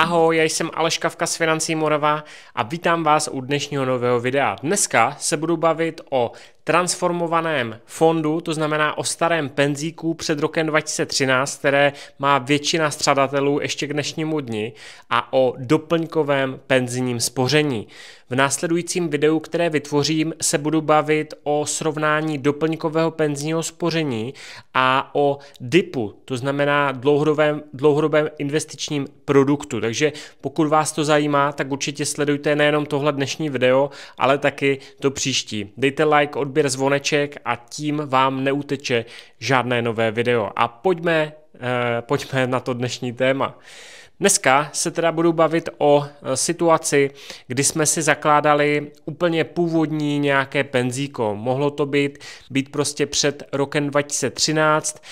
Ahoj, já jsem Aleš Kavka z Financí Morava a vítám vás u dnešního nového videa. Dneska se budu bavit o transformovaném fondu, to znamená o starém penzíku před rokem 2013, které má většina střadatelů ještě k dnešnímu dni, a o doplňkovém penzijním spoření. V následujícím videu, které vytvořím, se budu bavit o srovnání doplňkového penzijního spoření a o DIPu, to znamená dlouhodobém investičním produktu. Takže pokud vás to zajímá, tak určitě sledujte nejenom tohle dnešní video, ale taky to příští. Dejte like, odběr, zvoneček a tím vám neuteče žádné nové video. A pojďme na to dnešní téma. Dneska se teda budu bavit o situaci, kdy jsme si zakládali úplně původní nějaké penzíko. Mohlo to být prostě před rokem 2013,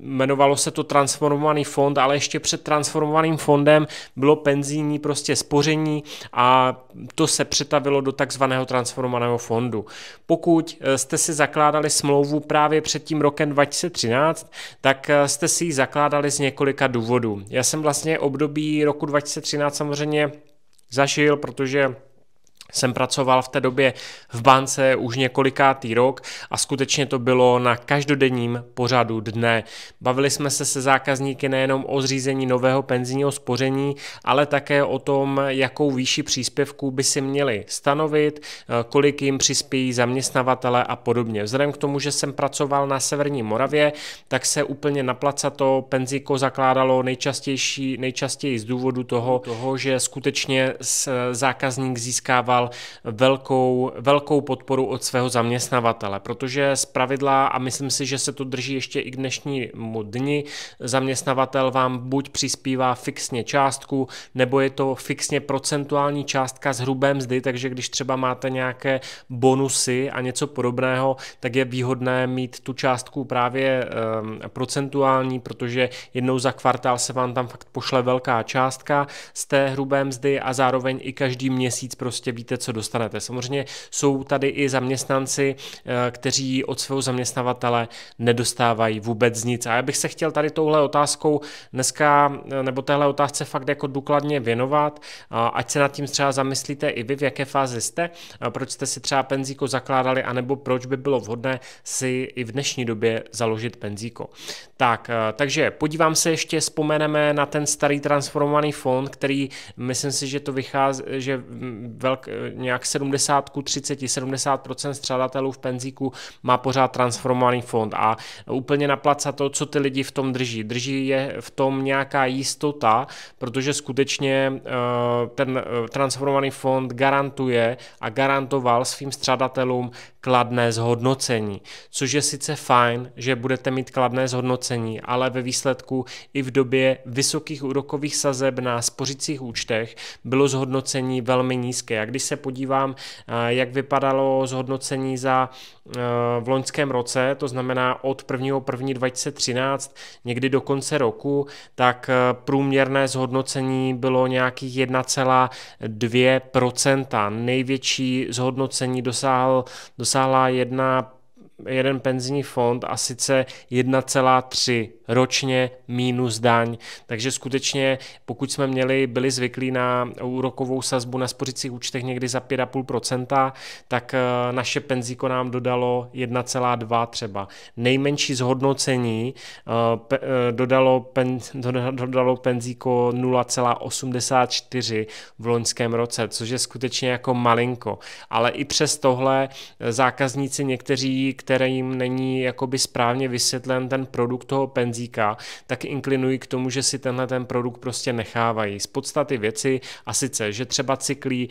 jmenovalo se to transformovaný fond, ale ještě před transformovaným fondem bylo penzijní prostě spoření a to se přetavilo do takzvaného transformovaného fondu. Pokud jste si zakládali smlouvu právě před tím rokem 2013, tak jste si ji zakládali z několika důvodů. Já jsem vlastně období roku 2013 samozřejmě zažil, protože jsem pracoval v té době v bance už několikátý rok a skutečně to bylo na každodenním pořadu dne. Bavili jsme se se zákazníky nejenom o zřízení nového penzijního spoření, ale také o tom, jakou výši příspěvků by si měli stanovit, kolik jim přispějí zaměstnavatele a podobně. Vzhledem k tomu, že jsem pracoval na severní Moravě, tak se úplně naplacato penzíko zakládalo nejčastěji z důvodu toho, že skutečně zákazník získával velkou podporu od svého zaměstnavatele, protože zpravidla, a myslím si, že se to drží ještě i k dnešnímu dni, zaměstnavatel vám buď přispívá fixně částku, nebo je to fixně procentuální částka z hrubé mzdy, takže když třeba máte nějaké bonusy a něco podobného, tak je výhodné mít tu částku právě procentuální, protože jednou za kvartál se vám tam fakt pošle velká částka z té hrubé mzdy a zároveň i každý měsíc prostě víte, co dostanete. Samozřejmě jsou tady i zaměstnanci, kteří od svého zaměstnavatele nedostávají vůbec nic. A já bych se chtěl tady touhle otázkou dneska, nebo téhle otázce fakt jako důkladně věnovat, ať se nad tím třeba zamyslíte i vy, v jaké fázi jste, proč jste si třeba penzíko zakládali, anebo proč by bylo vhodné si i v dnešní době založit penzíko. Takže podívám se ještě, vzpomeneme na ten starý transformovaný fond, který myslím si, že to vychází, že nějak 70% střadatelů v penzíku má pořád transformovaný fond a úplně naplacato, co ty lidi v tom drží. Drží je v tom nějaká jistota, protože skutečně ten transformovaný fond garantuje a garantoval svým střadatelům kladné zhodnocení, což je sice fajn, že budete mít kladné zhodnocení, ale ve výsledku i v době vysokých úrokových sazeb na spořicích účtech bylo zhodnocení velmi nízké. A když se podívám, jak vypadalo zhodnocení v loňském roce, to znamená od 1.1.2013 někdy do konce roku, tak průměrné zhodnocení bylo nějakých 1,2%. Největší zhodnocení dosáhla jeden penzijní fond a sice 1,3 ročně minus daň. Takže skutečně, pokud jsme byli zvyklí na úrokovou sazbu na spořicích účtech někdy za 5,5%, tak naše penzíko nám dodalo 1,2 třeba. Nejmenší zhodnocení dodalo penzíko 0,84 v loňském roce, což je skutečně jako malinko. Ale i přes tohle zákazníci někteří, kterým není jakoby správně vysvětlen ten produkt toho penzíka, tak inklinují k tomu, že si ten produkt prostě nechávají. Z podstaty věci, a sice, že třeba cyklí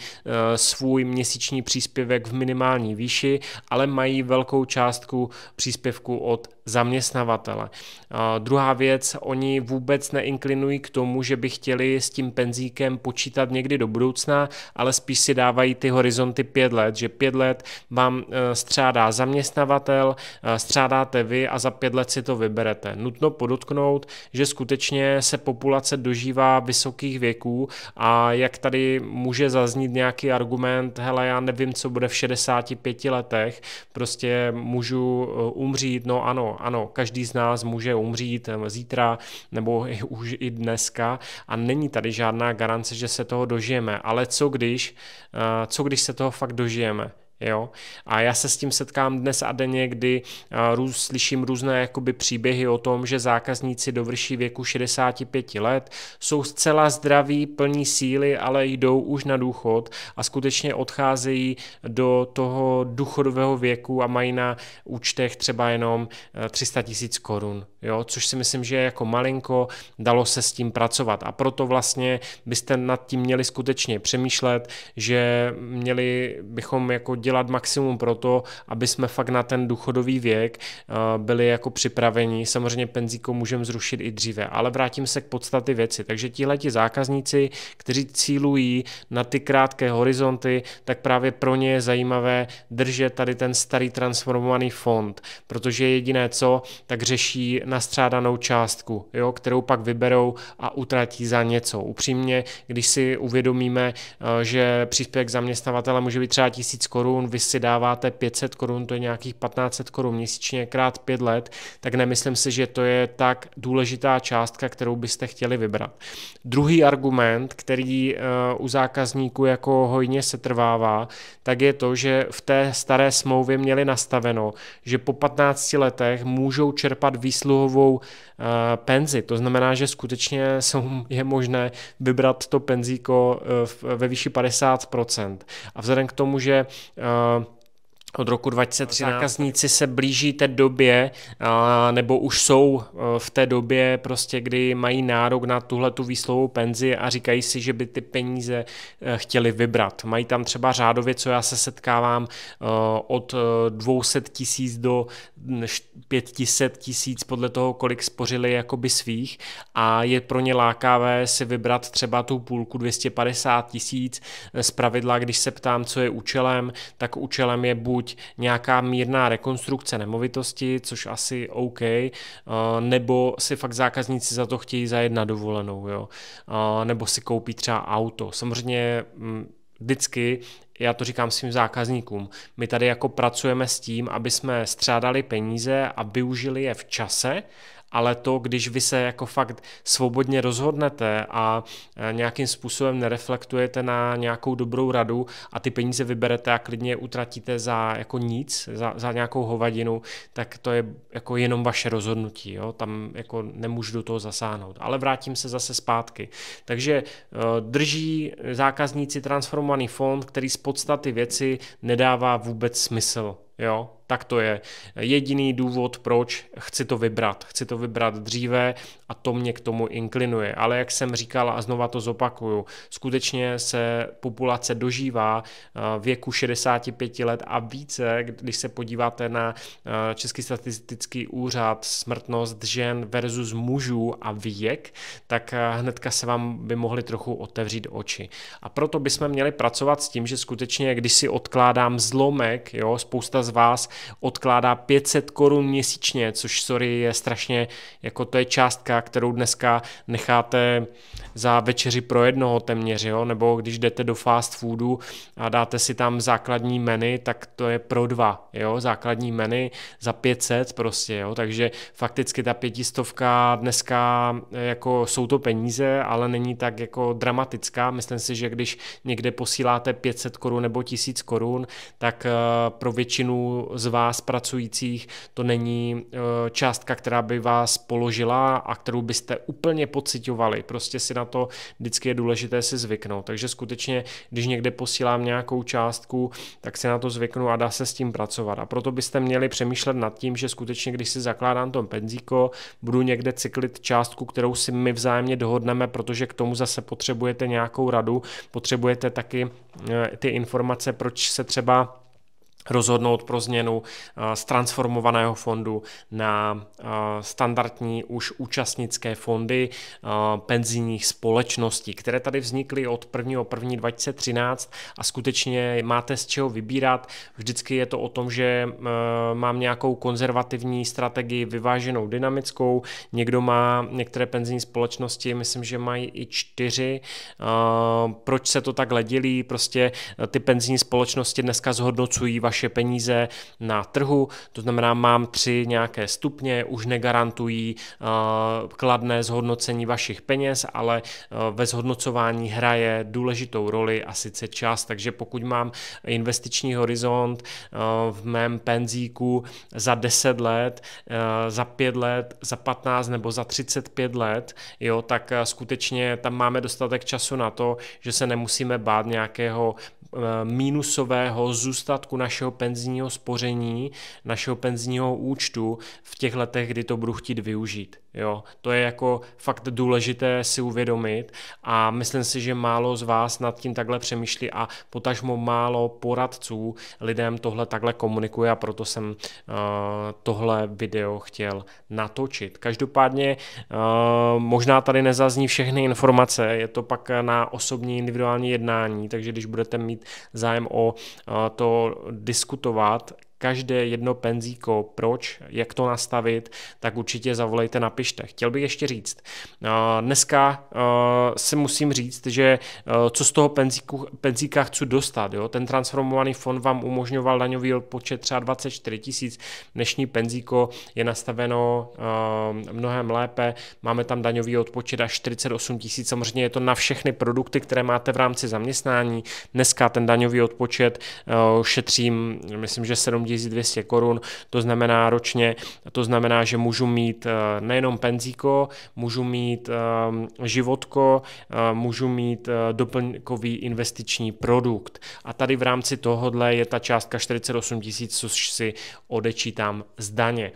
svůj měsíční příspěvek v minimální výši, ale mají velkou částku příspěvku od zaměstnavatele. Druhá věc, oni vůbec neinklinují k tomu, že by chtěli s tím penzíkem počítat někdy do budoucna, ale spíš si dávají ty horizonty 5 let, že 5 let vám střádá zaměstnavatel, zaměstnavatel, střádáte vy a za 5 let si to vyberete. Nutno podotknout, že skutečně se populace dožívá vysokých věků a jak tady může zaznít nějaký argument, hele, já nevím, co bude v 65 letech, prostě můžu umřít, no ano, každý z nás může umřít zítra nebo už i dneska a není tady žádná garance, že se toho dožijeme, ale co když se toho fakt dožijeme? Jo? A já se s tím setkám dnes a denně, kdy slyším různé jakoby příběhy o tom, že zákazníci dovrší věku 65 let, jsou zcela zdraví, plní síly, ale jdou už na důchod a skutečně odcházejí do toho důchodového věku a mají na účtech třeba jenom 300 000 korun. Jo? Což si myslím, že je jako malinko, dalo se s tím pracovat. A proto vlastně byste nad tím měli skutečně přemýšlet, že bychom jako dělat maximum pro to, aby jsme fakt na ten důchodový věk byli jako připraveni. Samozřejmě penzíko můžeme zrušit i dříve, ale vrátím se k podstatě věci. Takže tihleti zákazníci, kteří cílují na ty krátké horizonty, tak právě pro ně je zajímavé držet tady ten starý transformovaný fond, protože jediné co, tak řeší nastřádanou částku, jo, kterou pak vyberou a utratí za něco. Upřímně, když si uvědomíme, že příspěvek zaměstnavatele může být třeba 1000 korun, vy si dáváte 500 korun, to je nějakých 1500 korun měsíčně krát 5 let, tak nemyslím si, že to je tak důležitá částka, kterou byste chtěli vybrat. Druhý argument, který u zákazníků jako hojně setrvává, tak je to, že v té staré smlouvě měli nastaveno, že po 15 letech můžou čerpat výsluhovou penzi. To znamená, že skutečně je možné vybrat to penzíko ve výši 50%. A vzhledem k tomu, že od roku 2013 zákazníci se blíží té době, nebo už jsou v té době, prostě, kdy mají nárok na tuhletu výsluhovou penzi a říkají si, že by ty peníze chtěli vybrat. Mají tam třeba řádově, co já se setkávám, od 200 000 do 500 000 podle toho, kolik spořili jakoby svých a je pro ně lákavé si vybrat třeba tu půlku 250 000. Zpravidla, když se ptám, co je účelem, tak účelem je buď nějaká mírná rekonstrukce nemovitosti, což asi OK, nebo si fakt zákazníci za to chtějí zajet na dovolenou, jo? Nebo si koupí třeba auto. Samozřejmě vždycky, já to říkám svým zákazníkům, my tady jako pracujeme s tím, aby jsme střádali peníze a využili je v čase, ale to, když vy se jako fakt svobodně rozhodnete a nějakým způsobem nereflektujete na nějakou dobrou radu a ty peníze vyberete a klidně je utratíte za jako nic, za nějakou hovadinu, tak to je jako jenom vaše rozhodnutí, jo? Tam jako nemůžu do toho zasáhnout. Ale vrátím se zase zpátky. Takže drží zákazníci transformovaný fond, který z podstaty věci nedává vůbec smysl. Jo, tak to je jediný důvod, proč chci to vybrat dříve a to mě k tomu inklinuje. Ale jak jsem říkal a znova to zopakuju, skutečně se populace dožívá věku 65 let a více, když se podíváte na Český statistický úřad, smrtnost žen versus mužů a věk, tak hnedka se vám by mohly trochu otevřít oči. A proto bychom měli pracovat s tím, že skutečně, když si odkládám zlomek, jo, spousta z vás odkládá 500 korun měsíčně, což sorry, je strašně, jako to je částka, kterou dneska necháte za večeři pro jednoho téměř, jo? Nebo když jdete do fast foodu a dáte si tam základní menu, tak to je pro 2, jo? Základní menu za 500 prostě, jo? Takže fakticky ta 500 dneska jako jsou to peníze, ale není tak jako dramatická. Myslím si, že když někde posíláte 500 korun nebo 1000 korun, tak pro většinu z vás pracujících to není částka, která by vás položila a kterou byste úplně pociťovali. Prostě si na to vždycky je důležité si zvyknout. Takže skutečně, když někde posílám nějakou částku, tak si na to zvyknu a dá se s tím pracovat. A proto byste měli přemýšlet nad tím, že skutečně, když si zakládám to penzíko, budu někde cyklit částku, kterou si my vzájemně dohodneme, protože k tomu zase potřebujete nějakou radu, potřebujete taky ty informace, proč se třeba rozhodnout pro změnu z transformovaného fondu na standardní už účastnické fondy penzijních společností, které tady vznikly od 1.1.2013 a skutečně máte z čeho vybírat. Vždycky je to o tom, že mám nějakou konzervativní strategii vyváženou dynamickou, někdo má některé penzijní společnosti, myslím, že mají i 4. Proč se to takhle dělí? Prostě ty penzijní společnosti dneska zhodnocují vaše peníze na trhu, to znamená, mám 3 nějaké stupně, už negarantují kladné zhodnocení vašich peněz, ale ve zhodnocování hraje důležitou roli a sice čas, takže pokud mám investiční horizont v mém penzíku za 10 let, za 5 let, za 15 nebo za 35 let, jo, tak skutečně tam máme dostatek času na to, že se nemusíme bát nějakého mínusového zůstatku našeho penzijního spoření, našeho penzijního účtu v těch letech, kdy to budu chtít využít. Jo, to je jako fakt důležité si uvědomit a myslím si, že málo z vás nad tím takhle přemýšlí a potažmo málo poradců lidem tohle takhle komunikuje a proto jsem tohle video chtěl natočit. Každopádně možná tady nezazní všechny informace, je to pak na osobní individuální jednání, takže když budete mít zájem o to diskutovat, každé jedno penzíko, proč, jak to nastavit, tak určitě zavolejte, napište. Chtěl bych ještě říct, dneska si musím říct, že co z toho penzíka chci dostat. Jo? Ten transformovaný fond vám umožňoval daňový odpočet třeba 24 000, dnešní penzíko je nastaveno mnohem lépe, máme tam daňový odpočet až 48 000, samozřejmě je to na všechny produkty, které máte v rámci zaměstnání. Dneska ten daňový odpočet šetřím, myslím, že 7200 korun, to znamená ročně, to znamená, že můžu mít nejenom penzíko, můžu mít životko, můžu mít doplňkový investiční produkt. A tady v rámci tohohle je ta částka 48 000, což si odečítám z daně.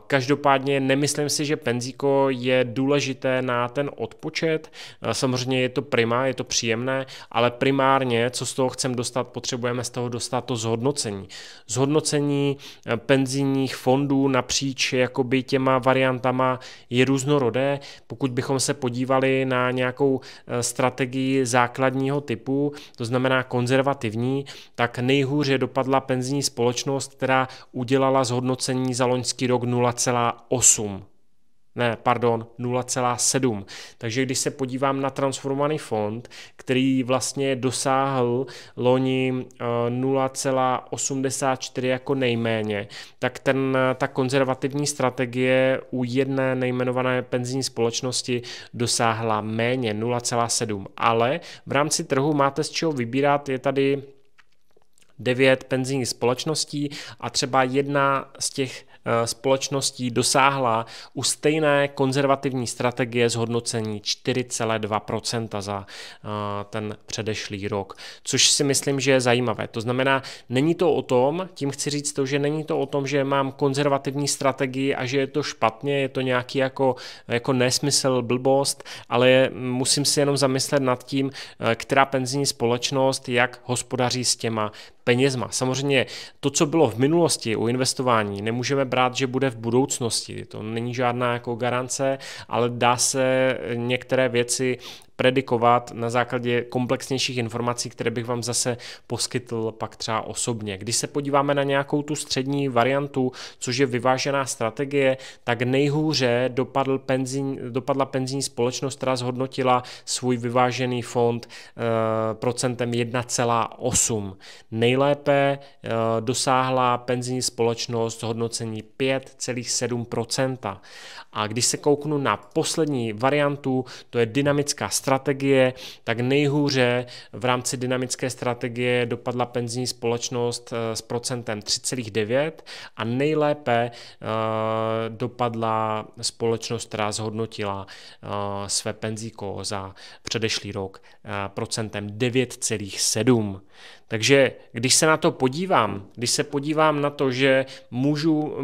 Každopádně nemyslím si, že penzíko je důležité na ten odpočet. Samozřejmě je to prima, je to příjemné, ale primárně, co z toho chcem dostat, potřebujeme z toho dostat to zhodnocení. Zhodnocení penzijních fondů napříč jakoby těma variantama je různorodé. Pokud bychom se podívali na nějakou strategii základního typu, to znamená konzervativní, tak nejhůře dopadla penzijní společnost, která udělala zhodnocení za loňský rok 0,7. Takže když se podívám na transformovaný fond, který vlastně dosáhl loni 0,84 jako nejméně, tak ta konzervativní strategie u jedné nejmenované penzijní společnosti dosáhla méně 0,7. Ale v rámci trhu máte z čeho vybírat, je tady 9 penzijních společností a třeba jedna z těch společností dosáhla u stejné konzervativní strategie zhodnocení 4,2% za ten předešlý rok, což si myslím, že je zajímavé. To znamená, není to o tom, tím chci říct to, že není to o tom, že mám konzervativní strategii a že je to špatně, je to nějaký jako nesmysl, blbost, ale musím si jenom zamyslet nad tím, která penzijní společnost, jak hospodaří s těma penězma. Samozřejmě to, co bylo v minulosti u investování, nemůžeme brát, že bude v budoucnosti. To není žádná jako garance, ale dá se některé věci predikovat na základě komplexnějších informací, které bych vám zase poskytl pak třeba osobně. Když se podíváme na nějakou tu střední variantu, což je vyvážená strategie, tak nejhůře dopadla penzijní společnost, která zhodnotila svůj vyvážený fond procentem 1,8. Nejlépe dosáhla penzijní společnost hodnocení 5,7%. A když se kouknu na poslední variantu, to je dynamická strategie, tak nejhůře v rámci dynamické strategie dopadla penzijní společnost s procentem 3,9 a nejlépe dopadla společnost, která zhodnotila své penzíko za předešlý rok procentem 9,7. Takže když se na to podívám, na to, že můžu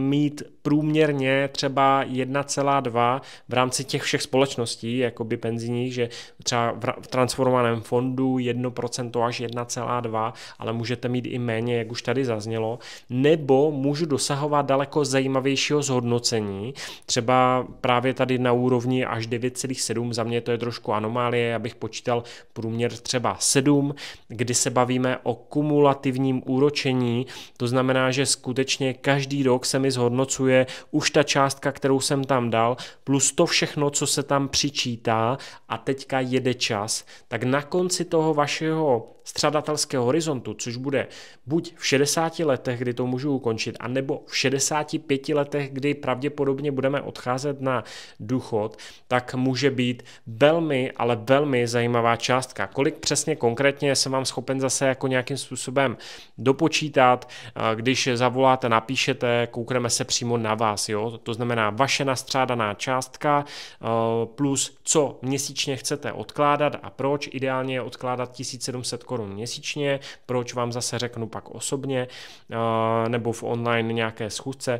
mít průměrně třeba 1,2 v rámci těch všech společností, jakoby penzijní penzijních, že třeba v transformovaném fondu 1% až 1,2, ale můžete mít i méně, jak už tady zaznělo, nebo můžu dosahovat daleko zajímavějšího zhodnocení, třeba právě tady na úrovni až 9,7, za mě to je trošku anomálie, já bych počítal průměr třeba 7, kdy se bavíme o kumulativním úročení, to znamená, že skutečně každý rok se mi zhodnocuje už ta částka, kterou jsem tam dal, plus to všechno, co se tam přičítá a teďka jede čas, tak na konci toho vašeho střadatelského horizontu, což bude buď v 60 letech, kdy to můžu ukončit, anebo v 65 letech, kdy pravděpodobně budeme odcházet na důchod, tak může být velmi, ale velmi zajímavá částka. Kolik přesně konkrétně jsem vám schopen zase jako nějakým způsobem dopočítat, když zavoláte, napíšete, koukneme se přímo na vás. Jo? To znamená vaše nastřádaná částka plus co měsíčně chcete odkládat a proč. Ideálně je odkládat 1700 korun měsíčně, proč vám zase řeknu pak osobně nebo v online nějaké schůzce,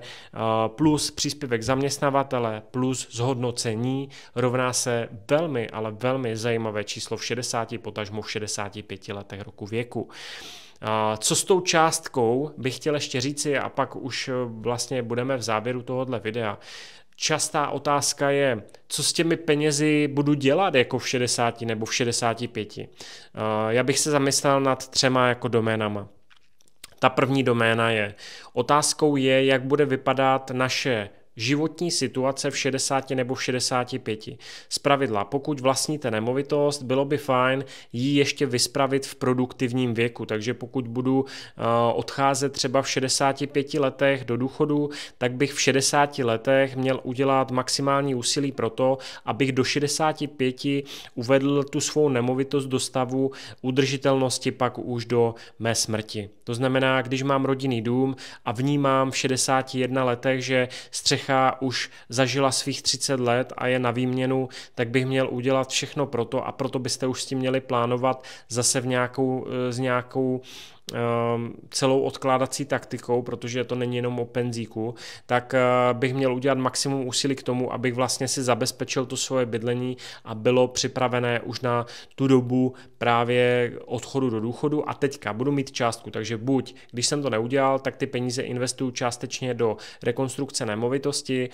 plus příspěvek zaměstnavatele plus zhodnocení rovná se velmi, ale velmi zajímavé číslo v 60, potažmo v 65 letech roku věku. Co s tou částkou bych chtěl ještě říci a pak už vlastně budeme v závěru tohohle videa. Častá otázka je, co s těmi penězi budu dělat jako v 60 nebo v 65. Já bych se zamyslel nad 3 jako doménama. Ta první doména je, otázkou je, jak bude vypadat naše životní situace v 60 nebo v 65. Zpravidla, pokud vlastníte nemovitost, bylo by fajn ji ještě vyspravit v produktivním věku, takže pokud budu odcházet třeba v 65 letech do důchodu, tak bych v 60 letech měl udělat maximální úsilí pro to, abych do 65 uvedl tu svou nemovitost do stavu udržitelnosti pak už do mé smrti. To znamená, když mám rodinný dům a vnímám v 61 letech, že střecha už zažila svých 30 let a je na výměnu, tak bych měl udělat všechno proto a proto byste už s tím měli plánovat zase s nějakou celou odkládací taktikou, protože to není jenom o penzíku, tak bych měl udělat maximum úsilí k tomu, abych vlastně si zabezpečil to svoje bydlení a bylo připravené už na tu dobu právě odchodu do důchodu a teďka budu mít částku, takže buď, když jsem to neudělal, tak ty peníze investuju částečně do rekonstrukce nemovitosti,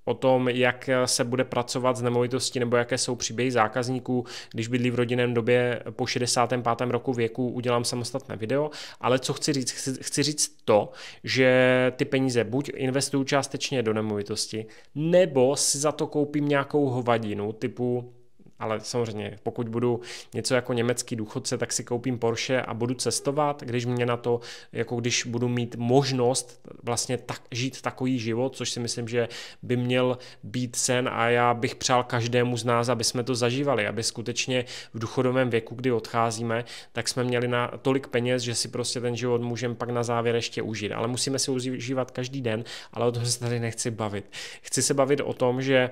o tom, jak se bude pracovat s nemovitostí nebo jaké jsou příběhy zákazníků, když bydlí v rodinném době po 65. roku věku, udělám samostatné video, ale co chci říct? Chci říct to, že ty peníze buď investuju částečně do nemovitosti, nebo si za to koupím nějakou hovadinu typu, ale samozřejmě, pokud budu něco jako německý důchodce, tak si koupím Porsche a budu cestovat, když mě na to, jako když budu mít možnost vlastně žít takový život, což si myslím, že by měl být sen a já bych přál každému z nás, aby jsme to zažívali, aby skutečně v důchodovém věku, kdy odcházíme, tak jsme měli na tolik peněz, že si prostě ten život můžeme pak na závěr ještě užít. Ale musíme si užívat každý den, ale o tom se tady nechci bavit. Chci se bavit o tom, že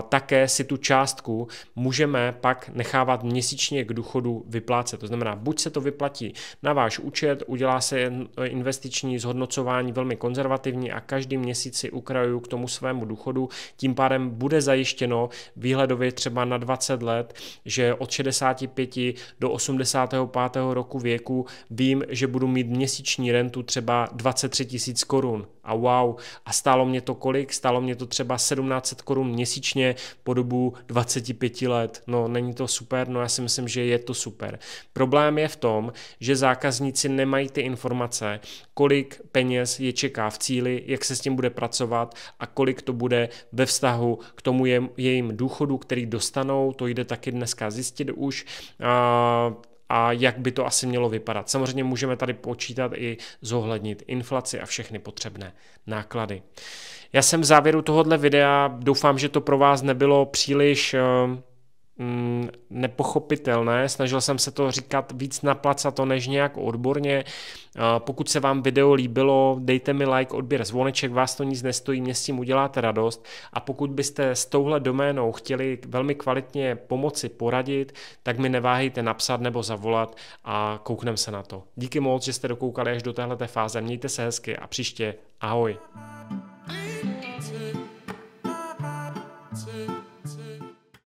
také si tu částku můžeme pak nechávat měsíčně k důchodu vyplácet. To znamená, buď se to vyplatí na váš účet, udělá se investiční zhodnocování velmi konzervativní a každý měsíc si ukrajuju k tomu svému důchodu. Tím pádem bude zajištěno výhledově třeba na 20 let, že od 65 do 85. roku věku vím, že budu mít měsíční rentu třeba 23 000 korun. A wow, a stálo mě to kolik? Stálo mě to třeba 1700 korun měsíčně po dobu 25 let. No, není to super? No, já si myslím, že je to super. Problém je v tom, že zákazníci nemají ty informace, kolik peněz je čeká v cíli, jak se s tím bude pracovat a kolik to bude ve vztahu k tomu jejím důchodu, který dostanou, to jde taky dneska zjistit už, a jak by to asi mělo vypadat. Samozřejmě můžeme tady počítat i zohlednit inflaci a všechny potřebné náklady. Já jsem v závěru tohohle videa, doufám, že to pro vás nebylo příliš nepochopitelné, snažil jsem se to říkat víc naplacato než nějak odborně. Pokud se vám video líbilo, dejte mi like, odběr, zvoneček, vás to nic nestojí, mě s tím uděláte radost a pokud byste s touhle doménou chtěli velmi kvalitně pomoci poradit, tak mi neváhejte napsat nebo zavolat a koukneme se na to. Díky moc, že jste dokoukali až do téhleté fáze, mějte se hezky a příště ahoj.